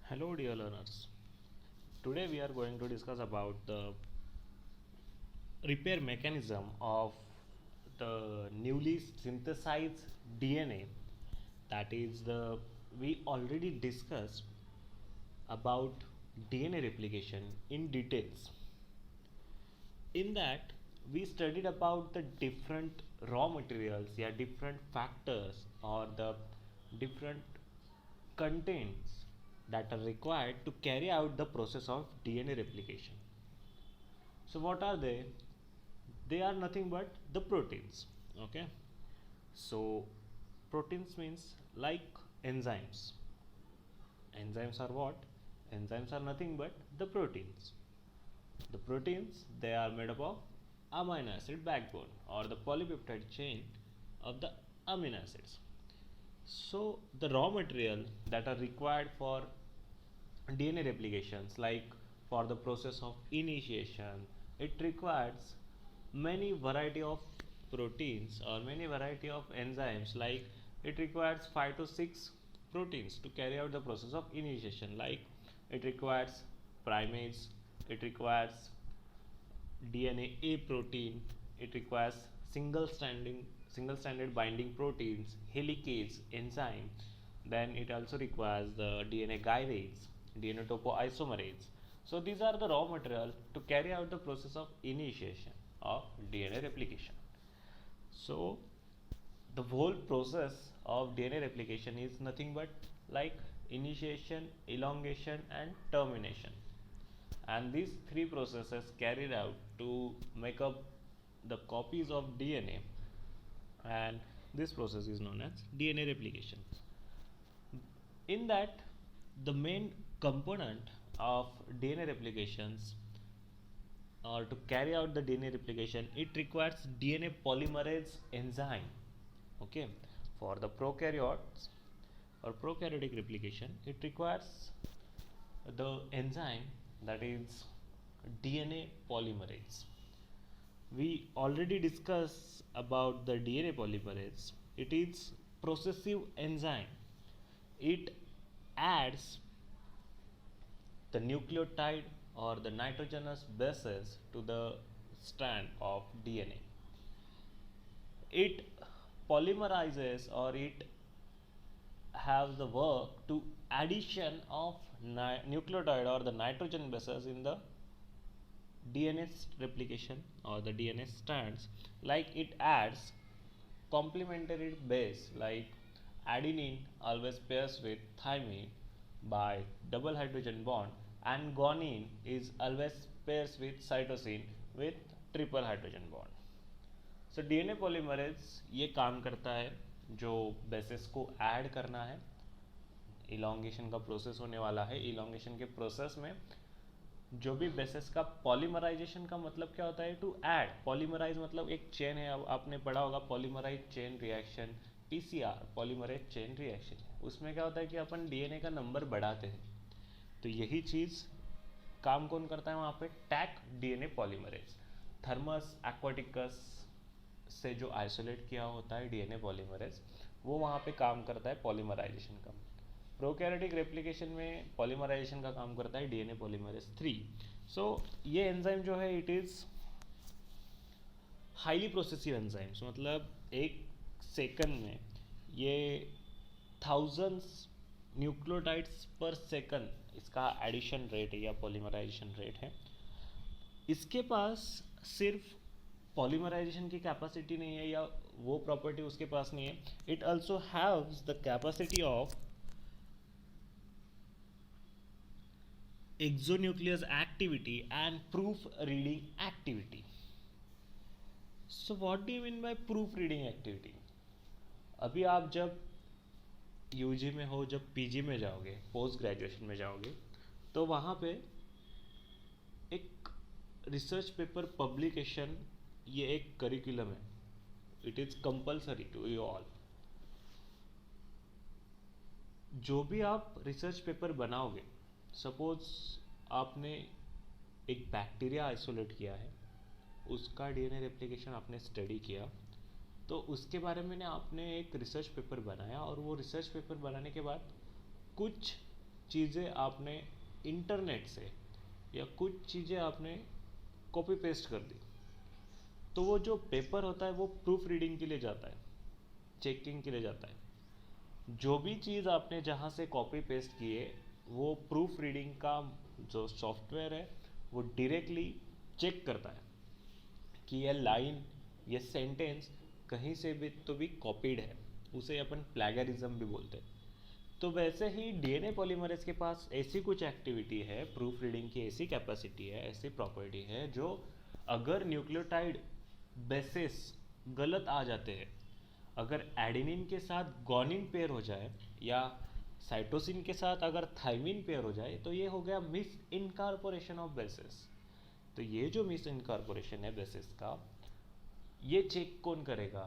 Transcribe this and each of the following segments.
Hello dear learners. Today we are going to discuss about the repair mechanism of the newly synthesized DNA. That is the we already discussed about DNA replication in details. In that we studied about the different raw materials, yeah, different factors or the different contents that are required to carry out the process of DNA replication. So what are they? They are nothing but the proteins. Okay. So proteins means like enzymes. Enzymes are what? Enzymes are nothing but the proteins. The proteins, they are made up of amino acid backbone or the polypeptide chain of the amino acids. So the raw material that are required for DNA replications, like for the process of initiation, it requires many variety of proteins or many variety of enzymes. Like it requires 5 to 6 proteins to carry out the process of initiation. Like it requires primase, it requires DNA A protein, it requires single stranded binding proteins, helicase enzyme, then it also requires the DNA gyrase, DNA topoisomerase. So these are the raw material to carry out the process of initiation of DNA replication. So the whole process of DNA replication is nothing but like initiation, elongation and termination, and these three processes carried out to make up the copies of DNA, and this process is known as DNA replication. In that, the main component of DNA replications or to carry out the DNA replication, it requires DNA polymerase enzyme. Okay, for the prokaryotes or prokaryotic replication, it requires the enzyme that is DNA polymerase. We already discussed about the DNA polymerase. It is processive enzyme. It adds the nucleotide or the nitrogenous bases to the strand of DNA. It polymerizes or it have the work to addition of nucleotide or the nitrogen bases in the DNA replication or the DNA strands. Like it adds complementary base, like adenine always pairs with thymine by double hydrogen bond, and guanine is always pairs with cytosine with triple hydrogen bond. So DNA polymerase ये काम करता है जो basis को add करना है. Elongation का process होने वाला है. इलोंगेशन के प्रोसेस में जो भी बेसिस का पॉलीमराइजेशन का मतलब क्या होता है? To add. पॉलीमराइज मतलब एक चेन है. अब आपने पढ़ा होगा polymerase chain reaction, PCR, polymerase chain reaction. उसमें क्या होता है कि अपन डीएनए का नंबर बढ़ाते हैं. तो यही चीज़ काम कौन करता है वहाँ पे? टैक डीएनए पॉलीमरेज. थर्मस एक्वाटिकस से जो आइसोलेट किया होता है डीएनए पॉलीमरेज, वो वहाँ पे काम करता है पॉलीमराइजेशन का. प्रोकैरियोटिक रेप्लिकेशन में पॉलीमराइजेशन का काम करता है डीएनए पॉलीमरेज 3. सो ये एंजाइम जो है it is highly progressive enzymes. मतलब एक सेकंड में ये थाउजेंड्स न्यूक्लियोटाइड्स पर सेकंड इसका एडिशन रेट है या पॉलीमराइजेशन रेट है. इसके पास सिर्फ पॉलीमराइजेशन की कैपेसिटी नहीं है या वो प्रॉपर्टी उसके पास नहीं है. It also haves the capacity of exonucleus activity and proof reading activity. So what do you mean by proof reading activity? अभी आप जब यूजी में हो, जब पीजी में जाओगे, पोस्ट ग्रेजुएशन में जाओगे, तो वहाँ पे एक रिसर्च पेपर पब्लिकेशन ये एक करिकुलम है. It is compulsory to you all. जो भी आप रिसर्च पेपर बनाओगे, सपोज आपने एक बैक्टीरिया आइसोलेट किया है, उसका डीएनए रेप्लिकेशन आपने स्टडी किया, तो उसके बारे में आपने एक रिसर्च पेपर बनाया और वो रिसर्च पेपर बनाने के बाद कुछ चीज़ें आपने इंटरनेट से या कुछ चीज़ें आपने कॉपी पेस्ट कर दी, तो वो जो पेपर होता है वो प्रूफ रीडिंग के लिए जाता है, चेकिंग के लिए जाता है। जो भी चीज़ आपने जहाँ से कॉपी पेस्ट किए, वो प्रूफ रीडिंग का जो सॉफ्टवेयर है वो डायरेक्टली चेक करता है कि यह लाइन, ये सेंटेंस कहीं से भी तो भी कॉपीड है। उसे अपन प्लेगरिज्म भी बोलते हैं। तो वैसे ही डीएनए पॉलीमरेज के पास ऐसी कुछ एक्टिविटी है, प्रूफ रीडिंग की ऐसी कैपेसिटी है, ऐसी प्रॉपर्टी है, जो अगर न्यूक्लियोटाइड बेसिस गलत आ जाते हैं, अगर एडेनिन के साथ गोनिन पेयर हो जाए या साइटोसिन के साथ अगर थाइमिन पेयर हो जाए, तो ये हो गया मिस इनकॉर्पोरेशन ऑफ बेसिस। तो ये जो मिस इनकॉर्पोरेशन है बेसिस का, ये चेक कौन करेगा?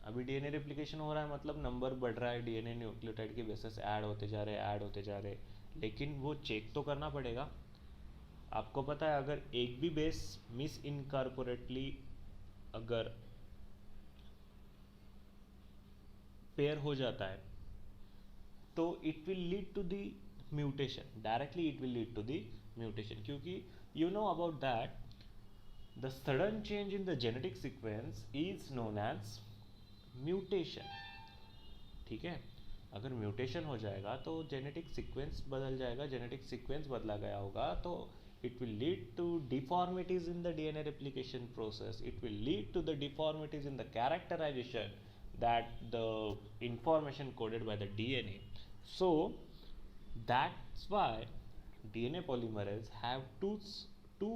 अभी डीएनए रेप्लिकेशन हो रहा है, मतलब नंबर बढ़ रहा है, डीएनए न्यूक्लियोटाइड के बेसिस ऐड होते जा रहे, ऐड होते जा रहे, लेकिन वो चेक तो करना पड़ेगा। आपको पता है अगर एक भी बेस मिस इनकॉर्पोरेटली अगर पेयर हो जाता है, तो it will lead to the mutation, directly it will lead to the mutation, क्योंकि you know about that the sudden change in the genetic sequence is known as mutation. ठीक है, अगर mutation हो जाएगा तो जेनेटिक सीक्वेंस बदल जाएगा, genetic sequence बदला गया होगा, तो it will lead to deformities in the DNA replication process, it will lead to the deformities in the characterization that the information coded by the DNA. So that's why DNA polymerase have two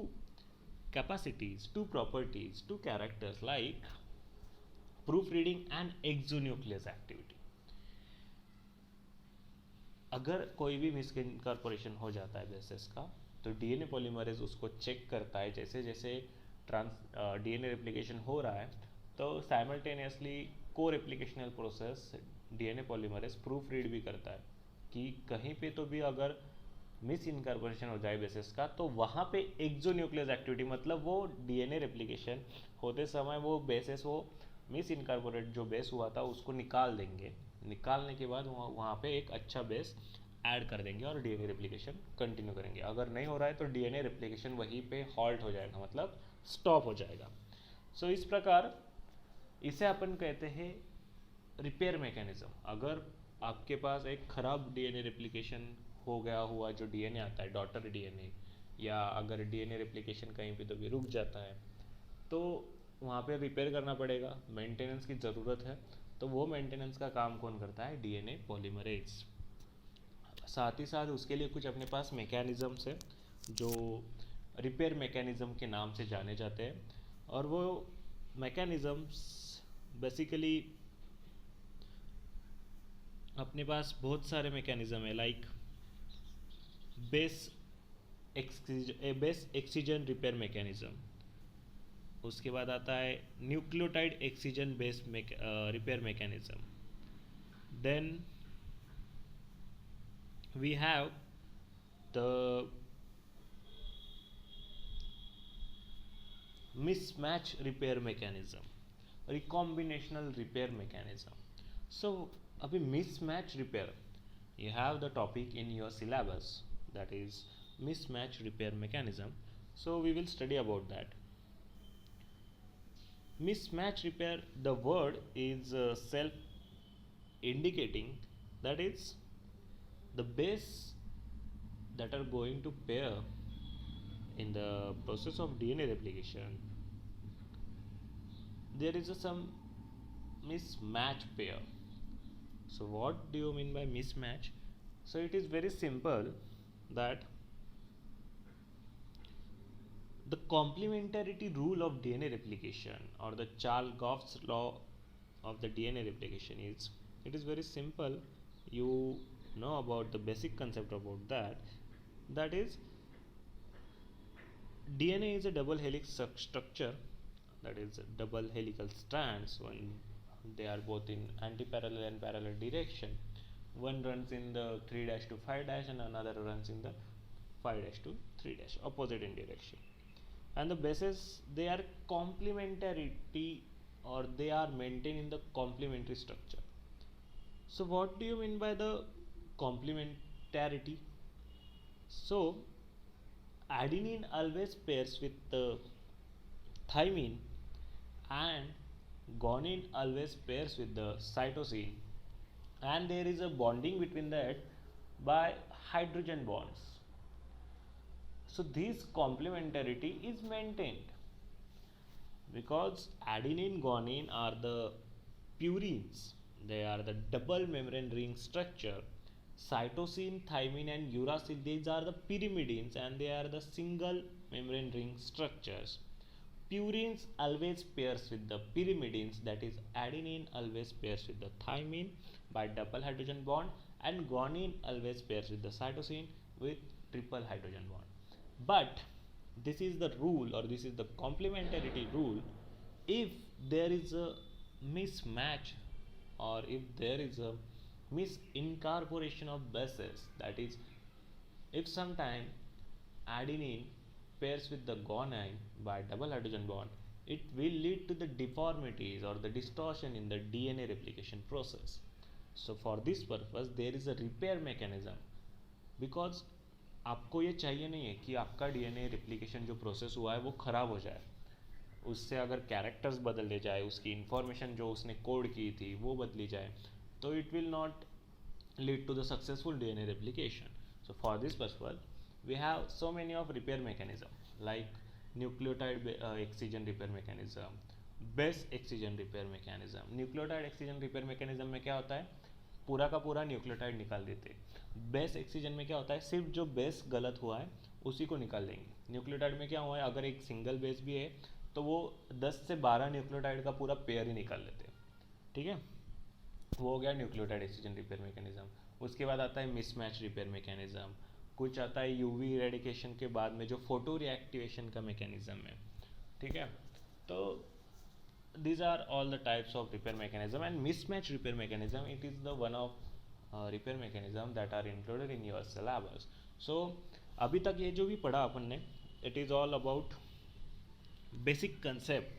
capacities, two properties, two characters like proofreading and exonuclease activity. अगर कोई भी miss incorporation हो जाता है basis का, तो DNA polymerase उसको check करता है। जैसे जैसे डीएनए रेप्लिकेशन हो रहा है, तो साइमल्टेनियसली को replicational process DNA polymerase proofread भी करता है कि कहीं पे तो भी अगर मिस इनकॉर्पोरेशन हो जाए बेसिस का, तो वहाँ पे एक्सोन्यूक्लियस एक्टिविटी, मतलब वो डीएनए रेप्लिकेशन होते समय वो बेसिस, वो मिस इनकॉर्पोरेट जो बेस हुआ था उसको निकाल देंगे। निकालने के बाद वहाँ पे एक अच्छा बेस ऐड कर देंगे और डीएनए रेप्लिकेशन कंटिन्यू करेंगे। अगर नहीं हो रहा है तो डीएनए रेप्लिकेशन वहीं पे हॉल्ट हो जाएगा, मतलब स्टॉप हो जाएगा। सो इस प्रकार इसे अपन कहते हैं रिपेयर मैकेनिज्म। अगर आपके पास एक खराब डीएनए रेप्लिकेशन हो गया हुआ जो डीएनए आता है, डॉटर डीएनए, या अगर डीएनए रेप्लिकेशन कहीं पे तो भी रुक जाता है, तो वहाँ पे रिपेयर करना पड़ेगा, मेंटेनेंस की ज़रूरत है। तो वो मेंटेनेंस का काम कौन करता है? DNA polymerase. साथ ही साथ उसके लिए कुछ अपने पास मैकेनिज़म्स है जो रिपेयर मैकेनिज़्म के नाम से जाने जाते हैं, और वो मैकेनिज़म्स बेसिकली अपने पास बहुत सारे मैकेनिज़्म है, like base excision repair mechanism, उसके बाद आता है nucleotide excision base repair mechanism, then we have the mismatch repair mechanism, recombinational repair mechanism. So अभी mismatch repair, you have the topic in your syllabus, that is mismatch repair mechanism. So we will study about that. Mismatch repair, the word is self indicating, that is the base that are going to pair in the process of DNA replication, there is some mismatch pair. So what do you mean by mismatch? So it is very simple that the complementarity rule of DNA replication, or the Charles-Gough's law of the DNA replication, is, it is very simple. You know about the basic concept about that, that is DNA is a double helix structure, that is double helical strands when they are both in anti-parallel and parallel direction. One runs in the 3' to 5' and another runs in the 5' to 3', opposite in direction. And the bases, they are complementarity, or they are maintained in the complementary structure. So what do you mean by the complementarity? So adenine always pairs with thymine, and guanine always pairs with the cytosine, and there is a bonding between that by hydrogen bonds. So this complementarity is maintained because adenine guanine are the purines, they are the double membrane ring structure. Cytosine, thymine and uracil, these are the pyrimidines and they are the single membrane ring structures. Purines always pairs with the pyrimidines, that is adenine always pairs with the thymine by double hydrogen bond, and guanine always pairs with the cytosine with triple hydrogen bond. But this is the rule, or this is the complementarity rule, if there is a mismatch or if there is a misincorporation of bases, that is if sometime adenine pairs with the guanine by double hydrogen bond, it will lead to the deformities or the distortion in the DNA replication process. So for this purpose there is a repair mechanism, because आपको ये चाहिए नहीं है कि आपका DNA replication जो process हुआ है वो ख़राब हो जाए, उससे अगर कैरेक्टर्स बदले जाए, उसकी इंफॉर्मेशन जो उसने कोड की थी वो बदली जाए, तो it will not lead to the successful DNA replication. So for this purpose we have so many of repair mechanism like nucleotide excision repair mechanism, base excision repair mechanism. nucleotide excision repair mechanism में क्या होता है, पूरा का पूरा nucleotide निकाल देते हैं. बेस एक्सीजन में क्या होता है, सिर्फ जो बेस गलत हुआ है उसी को निकाल देंगे. न्यूक्लियोटाइड में क्या हुआ है, अगर एक सिंगल बेस भी है तो वो 10 से 12 न्यूक्लियोटाइड का पूरा पेयर ही निकाल लेते हैं. ठीक है, वो हो गया न्यूक्लियोटाइड एक्सीजन रिपेयर मैकेनिज्म. उसके बाद आता है मिसमैच रिपेयर मैकेनिज्म, कुछ आता है यूवी रेडिकेशन के बाद में जो फोटो रिएक्टिवेशन का मैकेनिज्म है. ठीक है, तो these are all the types of repair mechanism, and mismatch repair mechanism, it is the one of repair mechanism that are included in your syllabus. So अभी तक ये जो भी पढ़ा अपन ने, it is all about basic concept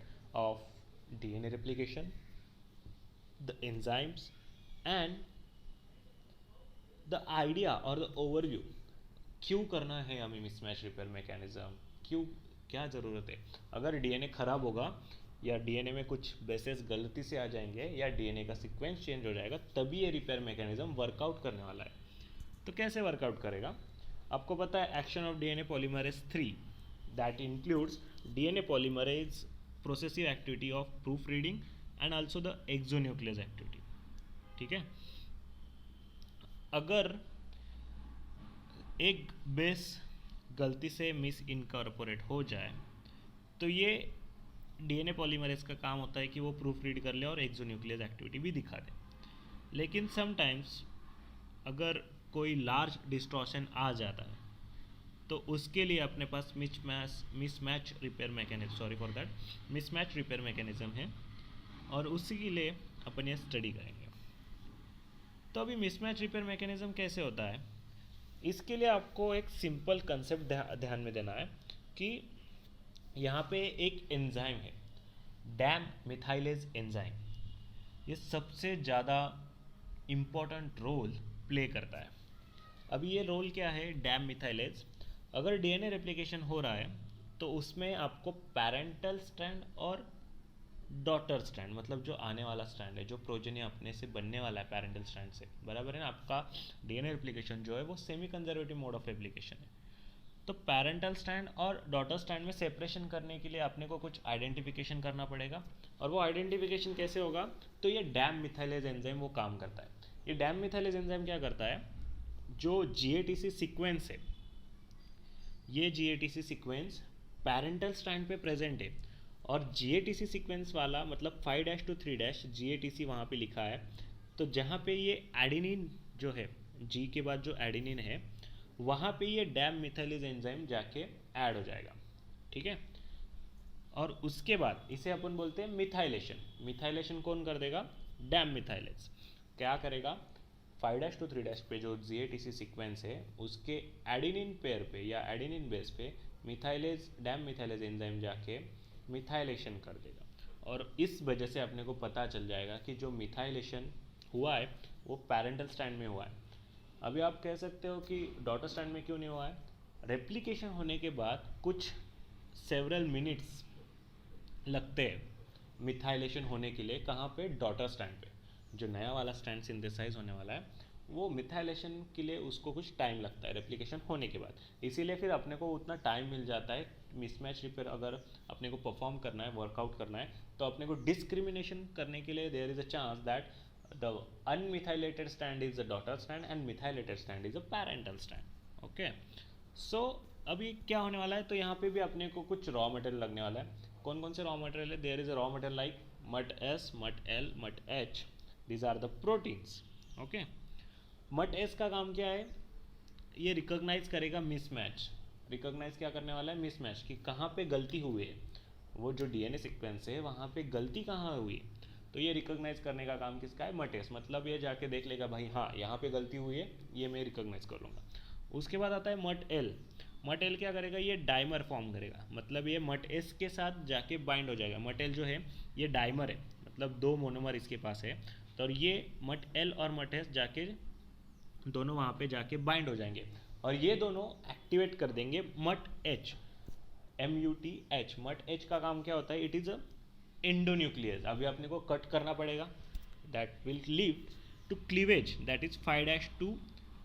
of DNA replication, the enzymes and the idea or the overview, क्यों करना है हमें मिसमैच रिपेयर मैकेनिज्म, क्यों, क्या ज़रूरत है. अगर डीएनए ख़राब होगा या डीएनए में कुछ बेसेस गलती से आ जाएंगे या डीएनए का सीक्वेंस चेंज हो जाएगा, तभी ये रिपेयर मैकेनिज्म वर्कआउट करने वाला है. तो कैसे वर्कआउट करेगा, आपको पता है action of DNA polymerase 3 that includes DNA polymerase progressive activity of proof reading and also the exonuclease activity. ठीक है, अगर एक बेस गलती से मिस इनकॉर्पोरेट हो जाए तो ये डीएनए पॉलीमरेज का काम होता है कि वो प्रूफ रीड कर ले और एक्सोन्यूक्लियस एक्टिविटी भी दिखा दे. लेकिन समटाइम्स अगर कोई लार्ज डिस्टॉर्शन आ जाता है तो उसके लिए अपने पास mismatch repair mechanism, sorry for that, mismatch repair mechanism है और उसी के लिए अपन ये स्टडी करेंगे. तो अभी मिसमैच रिपेयर मैकेनिज्म कैसे होता है, इसके लिए आपको एक सिंपल कंसेप्ट ध्यान में देना है कि यहाँ पे एक एंजाइम है, डैम मिथाइलेज एंजाइम. ये सबसे ज़्यादा इम्पोर्टेंट रोल प्ले करता है. अभी ये रोल क्या है, डैम मिथाइलेज. अगर डीएनए रेप्लिकेशन हो रहा है तो उसमें आपको पैरेंटल स्ट्रैंड और डॉटर स्ट्रैंड, मतलब जो आने वाला स्ट्रैंड है, जो प्रोजेनी अपने से बनने वाला है पैरेंटल स्ट्रैंड से, बराबर है ना. आपका डीएनए रेप्लिकेशन जो है वो semi conservative mode of replication है. तो पैरेंटल स्ट्रैंड और डॉटर स्ट्रैंड में सेपरेशन करने के लिए आपने को कुछ आइडेंटिफिकेशन करना पड़ेगा. और वो आइडेंटिफिकेशन कैसे होगा, तो ये डैम मिथाइलेज एंजाइम वो काम करता है. ये डैम मिथाइलेज एंजाइम क्या करता है, जो जीएटीसी सीक्वेंस है, ये जीएटीसी सीक्वेंस पैरेंटल स्ट्रैंड पे प्रेजेंट है और जीएटीसी सीक्वेंस वाला मतलब 5' to 3' जीएटीसी वहाँ पे लिखा है. तो जहाँ पे ये एडेनिन जो है, जी के बाद जो एडेनिन है वहाँ पे ये डैम मिथाइलेज एंजाइम जाके ऐड हो जाएगा. ठीक है, और उसके बाद इसे अपन बोलते हैं मिथाइलेशन. मिथाइलेशन कौन कर देगा, डैम मिथाइलेज. क्या करेगा, 5' to 3' पे जो जीएटीसी सीक्वेंस है उसके एडेनिन पेयर पे या एडेनिन बेस पे मिथाइलेज, डैम मिथाइलेज एंजाइम जाके मिथाइलेशन कर देगा. और इस वजह से अपने को पता चल जाएगा कि जो मिथाइलेशन हुआ है वो पैरेंटल स्ट्रैंड में हुआ है. अभी आप कह सकते हो कि डॉटर स्टैंड में क्यों नहीं हुआ है, रेप्लिकेशन होने के बाद कुछ सेवरल मिनट्स लगते हैं मिथाइलेशन होने के लिए, कहाँ पे, डॉटर स्टैंड पे। जो नया वाला स्टैंड सिंथेसाइज होने वाला है वो मिथाइलेशन के लिए उसको कुछ टाइम लगता है रेप्लिकेशन होने के बाद, इसीलिए फिर अपने को उतना टाइम मिल जाता है मिसमैच रिपेयर अगर अपने को परफॉर्म करना है, वर्कआउट करना है, तो अपने को डिस्क्रिमिनेशन करने के लिए there is a chance that the unmethylated strand is a daughter strand and methylated strand is a parental strand. Okay, so अभी क्या होने वाला है, तो यहाँ पे भी अपने को कुछ रॉ मटेरियल लगने वाला है। कौन कौन से रॉ मटेरियल है, there is a raw material like mut S, mut L, mut H, these are the proteins. Okay, mut S का काम क्या है, ये रिकॉग्नाइज करेगा मिसमैच। रिकॉग्नाइज क्या करने वाला है, मिसमैच, कि कहाँ पे गलती हुई है, वो जो डीएनए सीक्वेंस है वहाँ पे गलती कहाँ हुई, तो ये रिकॉग्नाइज करने का काम किसका है, मट एस। मतलब ये जाके देख लेगा भाई हाँ यहाँ पे गलती हुई है, ये मैं रिकॉग्नाइज कर लूँगा। उसके बाद आता है मट एल। मट एल क्या करेगा, ये डाइमर फॉर्म करेगा, मतलब ये मट एस के साथ जाके बाइंड हो जाएगा। मट एल जो है ये डाइमर है, मतलब दो मोनोमर इसके पास है, तो ये मट एल और मट एस जाके दोनों वहाँ पे जाके बाइंड हो जाएंगे और ये दोनों एक्टिवेट कर देंगे मट एच, MUTH। मट एच का काम क्या होता है, इट इज़ अ एंडोन्यूक्लियस। अभी अपने को कट करना पड़ेगा, that will lead to cleavage, that is 5' to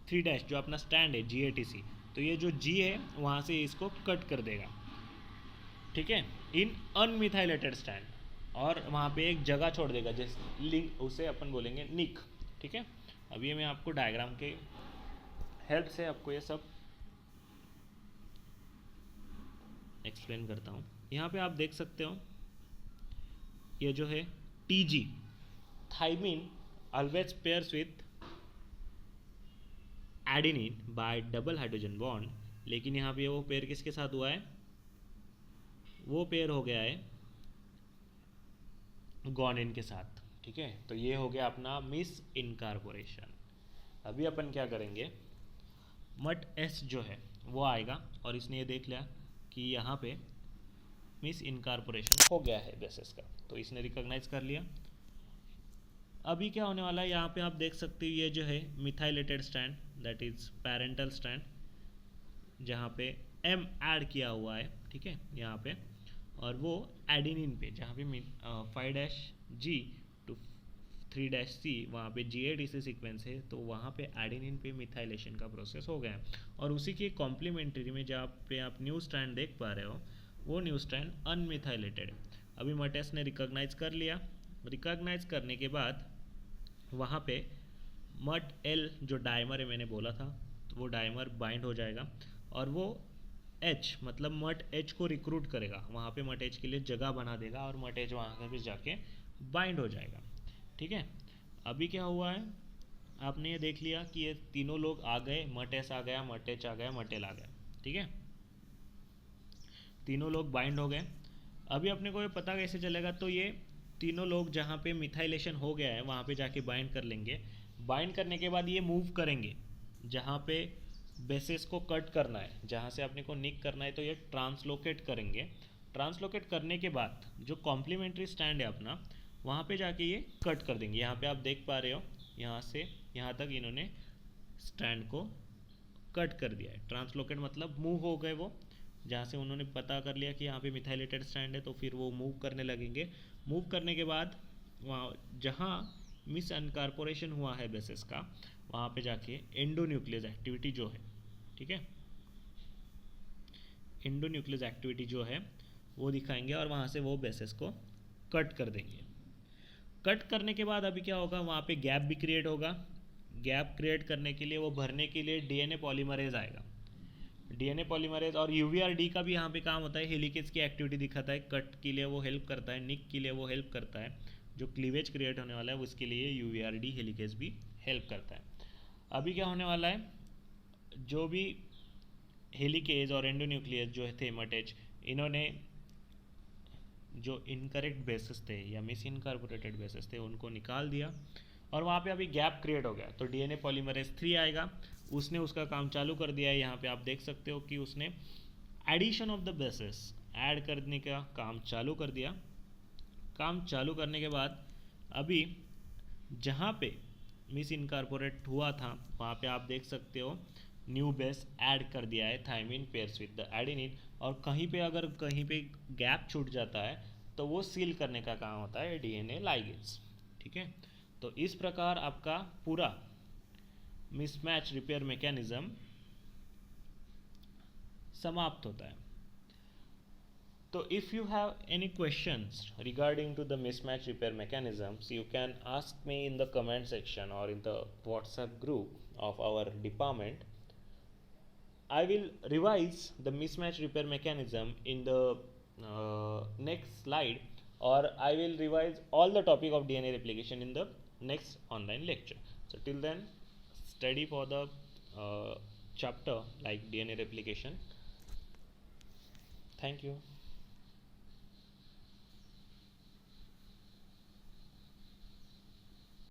3' जो अपना स्टैंड है GATC, तो ये जो G है वहाँ से इसको कट कर देगा, ठीक है, इन अनमिथाइलेटेड स्टैंड, और वहाँ पे एक जगह छोड़ देगा जिस लिंक, उसे अपन बोलेंगे निक। ठीक है, अभी मैं आपको डायग्राम के हेल्प से आपको ये सब एक्सप्लेन करता हूँ। यहाँ पे आप देख सकते हो ये जो है TG, thymine always pairs with adenine bye double hydrogen bond, लेकिन यहाँ पे वो पेयर किसके साथ हुआ है, वो पेयर हो गया है गॉनिन के साथ। ठीक है, तो ये हो गया अपना मिस इनकारपोरेशन। अभी अपन क्या करेंगे, मट एस जो है वो आएगा और इसने ये देख लिया कि यहाँ पे मिस इनकारपोरेशन हो गया है बेसिस का, तो इसने रिकॉग्नाइज कर लिया। अभी क्या होने वाला है, यहाँ पे आप देख सकते हो ये जो है methylated stand, that is parental stand, जहाँ पे M ऐड किया हुआ है, ठीक है यहाँ पे, और वो एडेनिन पे जहाँ पे 5' to 3' वहाँ पे GATC सीक्वेंस है, तो वहाँ पे एडेनिन पे मिथाइलेशन का प्रोसेस हो गया है। और उसी के कॉम्प्लीमेंट्री में जहाँ पे आप न्यू स्ट्रैंड देख पा रहे हो, वो न्यू स्ट्रैंड अनमिथाइलेटेड। अभी मटेस ने रिकॉग्नाइज कर लिया, रिकॉग्नाइज करने के बाद वहाँ पे मट एल जो डाइमर है मैंने बोला था, तो वो डाइमर बाइंड हो जाएगा और वो H मतलब मट H को रिक्रूट करेगा, वहाँ पे मट H के लिए जगह बना देगा और मट H वहाँ पे जाके बाइंड हो जाएगा। ठीक है, अभी क्या हुआ है, आपने ये देख लिया कि ये तीनों लोग आ गए, मट S आ गया, मट H आ गया, मट L आ गया। ठीक है, तीनों लोग बाइंड हो गए। अभी अपने को ये पता कैसे चलेगा, तो ये तीनों लोग जहाँ पे मिथाइलेशन हो गया है वहाँ पे जाके बाइंड कर लेंगे। बाइंड करने के बाद ये मूव करेंगे जहाँ पे बेसिस को कट करना है, जहाँ से अपने को निक करना है, तो ये ट्रांसलोकेट करेंगे। ट्रांसलोकेट करने के बाद जो कॉम्प्लीमेंट्री स्टैंड है अपना, वहाँ पे जाके ये कट कर देंगे। यहाँ पे आप देख पा रहे हो यहाँ से यहाँ तक इन्होंने स्टैंड को कट कर दिया है। ट्रांसलोकेट मतलब मूव हो गए वो, जहाँ से उन्होंने पता कर लिया कि यहाँ पे मिथाइलेटेड स्टैंड है, तो फिर वो मूव करने लगेंगे। मूव करने के बाद वहाँ जहाँ मिस अनकारपोरेशन हुआ है बेसिस का, वहाँ पे जाके एंडोन्यूक्लियस एक्टिविटी जो है, ठीक है, एंडोन्यूक्लियस एक्टिविटी जो है वो दिखाएंगे और वहाँ से वो बेसिस को कट कर देंगे। कट करने के बाद अभी क्या होगा, वहाँ पे गैप भी क्रिएट होगा। गैप क्रिएट करने के लिए, वो भरने के लिए डीएनए पॉलीमरेज आएगा। डीएनए पॉलीमरेज और यूवीआरडी का भी यहाँ पे काम होता है, हेलिकेज की एक्टिविटी दिखाता है। कट के लिए वो हेल्प करता है, निक के लिए वो हेल्प करता है, जो क्लीवेज क्रिएट होने वाला है उसके लिए यूवीआरडी हेलिकेज भी हेल्प करता है। अभी क्या होने वाला है, जो भी हेलिकेज और एंडोन्यूक्लियस जो थे मट एच, इन्होंने जो इनकरेक्ट बेसिस थे या मिस इनकारपोरेटेड बेसिस थे उनको निकाल दिया और वहाँ पे अभी गैप क्रिएट हो गया। तो डीएनए पॉलीमरेज 3 आएगा, उसने उसका काम चालू कर दिया है। यहाँ पे आप देख सकते हो कि उसने addition of the bases add करने का काम चालू कर दिया। काम चालू करने के बाद अभी जहाँ पे मिस इनकारपोरेट हुआ था वहाँ पे आप देख सकते हो न्यू बेस ऐड कर दिया है thymine pairs with the adenine, और कहीं पे अगर कहीं पे गैप छूट जाता है तो वो सील करने का काम होता है डीएनए लाइगेज। ठीक है, तो इस प्रकार आपका पूरा मिसमैच रिपेयर मैकेनिज्म समाप्त होता है। So if you have any questions regarding to the mismatch repair mechanisms, you can ask me in the comment section or in the WhatsApp group of our department. I will revise the mismatch repair mechanism in the next slide, or I will revise all the topic of DNA replication in the next online lecture. So till then, study for the chapter like DNA replication. Thank you.